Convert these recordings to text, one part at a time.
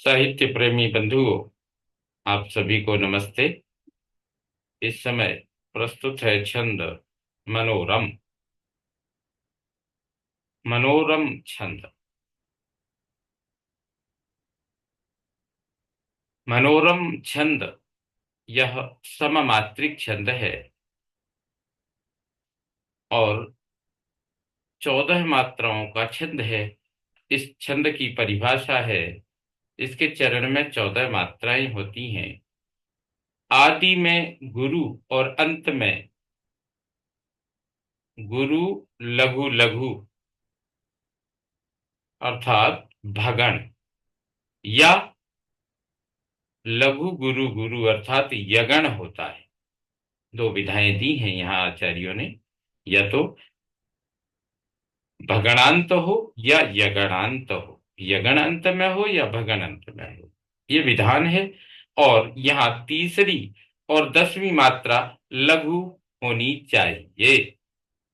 साहित्य प्रेमी बंधुओं, आप सभी को नमस्ते। इस समय प्रस्तुत है छंद मनोरम। मनोरम छंद। मनोरम छंद यह सममात्रिक छंद है और 14 मात्राओं का छंद है। इस छंद की परिभाषा है, इसके चरण में 14 मात्राएं होती हैं। आदि में गुरु और अंत में गुरु लघु लघु अर्थात भगण, या लघु गुरु गुरु अर्थात यगण होता है। दो विधाएं दी हैं यहाँ आचार्यों ने, या तो भगणांत हो या यगणांत हो, यगण अंत में हो या भगण अंत में हो, ये विधान है। और यहाँ तीसरी और 10वीं मात्रा लघु होनी चाहिए।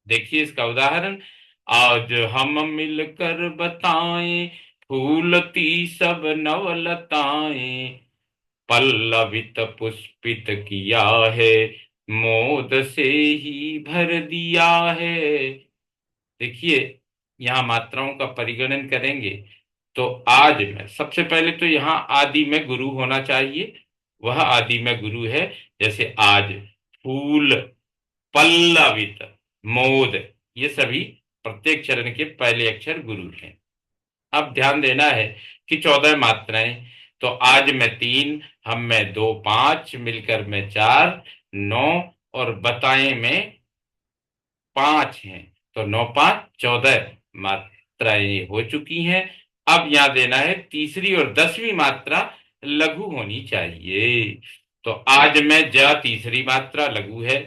देखिए इसका उदाहरण। आज हम मिलकर बताएं, फूलती सब नवलताएं, पल्लवित पुष्पित किया है, मोद से ही भर दिया है। देखिए, यहाँ मात्राओं का परिगणन करेंगे तो आज में सबसे पहले तो यहाँ आदि में गुरु होना चाहिए, वह आदि में गुरु है। जैसे आज, फूल, पल्लवित, मोद, ये सभी प्रत्येक चरण के पहले अक्षर गुरु हैं। अब ध्यान देना है कि 14 मात्राएं, तो आज में 3, हम में 2, 5, मिलकर में 4, 9 और बताएं में 5 हैं। तो 9 5 14 मात्राएं हो चुकी हैं। अब यहाँ देना है तीसरी और 10वीं मात्रा लघु होनी चाहिए। तो आज में ज तीसरी मात्रा लघु है,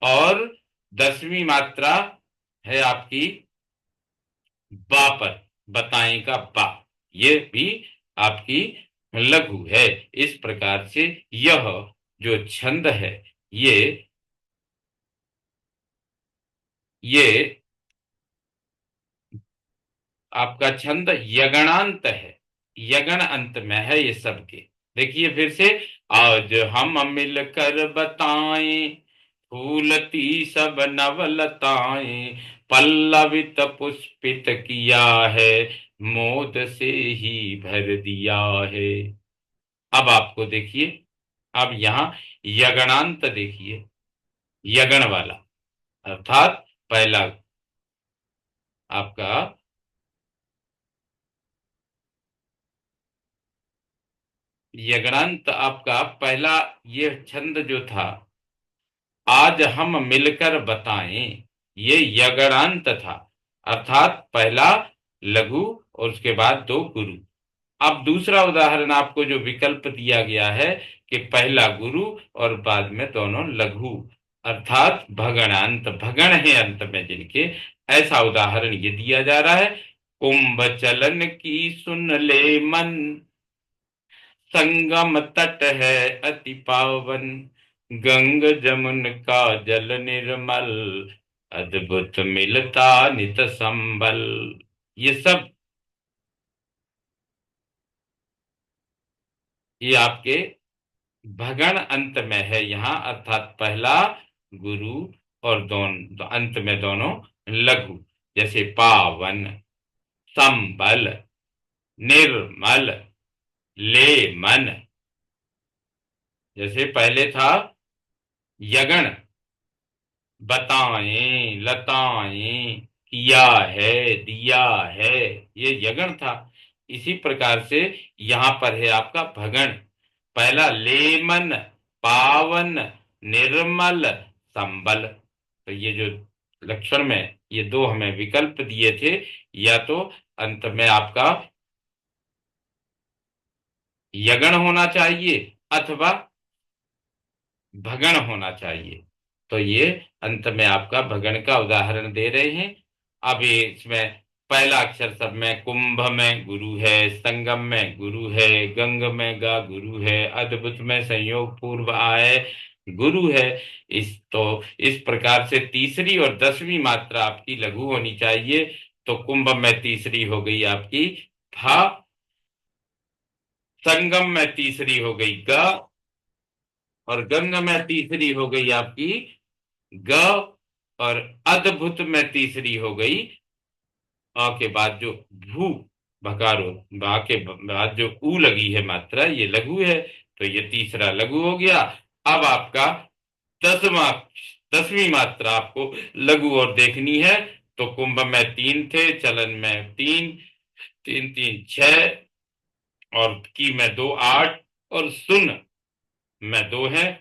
और 10वीं मात्रा है आपकी बा पर, बताएं का बा, ये भी आपकी लघु है। इस प्रकार से यह जो छंद है, ये आपका छंद यगणांत है, यगण अंत में है ये सबके। देखिए फिर से। आज हम मिलकर बताएं, फूलती सब नवलताएं, पल्लवित पुष्पित किया है, मोद से ही भर दिया है। अब आपको देखिए, अब यहाँ यगणांत देखिए, यगण वाला अर्थात पहला आपका यगणांत, आपका पहला ये छंद जो था, आज हम मिलकर बताएं, ये यगणांत था, अर्थात पहला लघु और उसके बाद दो गुरु। अब दूसरा उदाहरण आपको जो विकल्प दिया गया है कि पहला गुरु और बाद में दोनों लघु, अर्थात भगणांत, भगण है अंत में जिनके, ऐसा उदाहरण ये दिया जा रहा है। कुंभ चलन की सुन ले मन, संगम तट है अति पावन, गंग जमुन का जल निर्मल, अद्भुत मिलता नित संबल। ये सब, ये आपके भगण अंत में है यहाँ, अर्थात पहला गुरु और दोनों अंत में दोनों लघु। जैसे पावन, संबल, निर्मल, लेमन। जैसे पहले था यगण, बताएं, लताएं, किया है, दिया है, ये यगण था। इसी प्रकार से यहाँ पर है आपका भगण। पहला लेमन, पावन, निर्मल, संबल। तो ये जो लक्षण में ये दो हमें विकल्प दिए थे, या तो अंत में आपका यगण होना चाहिए अथवा भगण होना चाहिए। तो ये अंत में आपका भगण का उदाहरण दे रहे हैं। अब ये इसमें पहला अक्षर सब में, कुंभ में गुरु है, संगम में गुरु है, गंग में गा गुरु है, अद्भुत में संयोग पूर्व आए गुरु है। इस प्रकार से तीसरी और 10वीं मात्रा आपकी लघु होनी चाहिए। तो कुंभ में तीसरी हो गई आपकी भा, संगम में तीसरी हो गई ग, और गंग में तीसरी हो गई आपकी ग, और अद्भुत में तीसरी हो गई अ के बाद जो भू, भकारो, बा के बाद जो ऊ लगी है मात्रा, ये लघु है, तो ये तीसरा लघु हो गया। अब आपका दसवां, 10वीं मात्रा आपको लघु और देखनी है। तो कुंभ में 3 थे, चलन में 3, 3 3 6, और की में 2 8, और सुन में 2 है।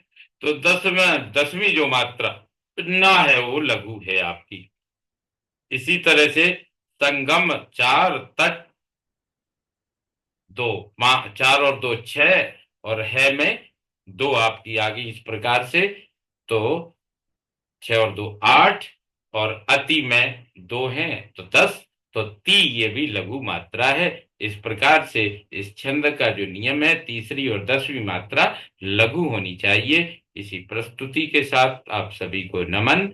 तो 10वीं जो मात्रा ना है वो लघु है आपकी। इसी तरह से संगम 4, तट 2, 4 और 2 6, और है में 2 आपकी आ गई इस प्रकार से। तो 6 और 2 8, और अति में 2 हैं तो 10। तो ती ये भी लघु मात्रा है। इस प्रकार से इस छंद का जो नियम है, तीसरी और 10वीं मात्रा लघु होनी चाहिए। इसी प्रस्तुति के साथ आप सभी को नमन।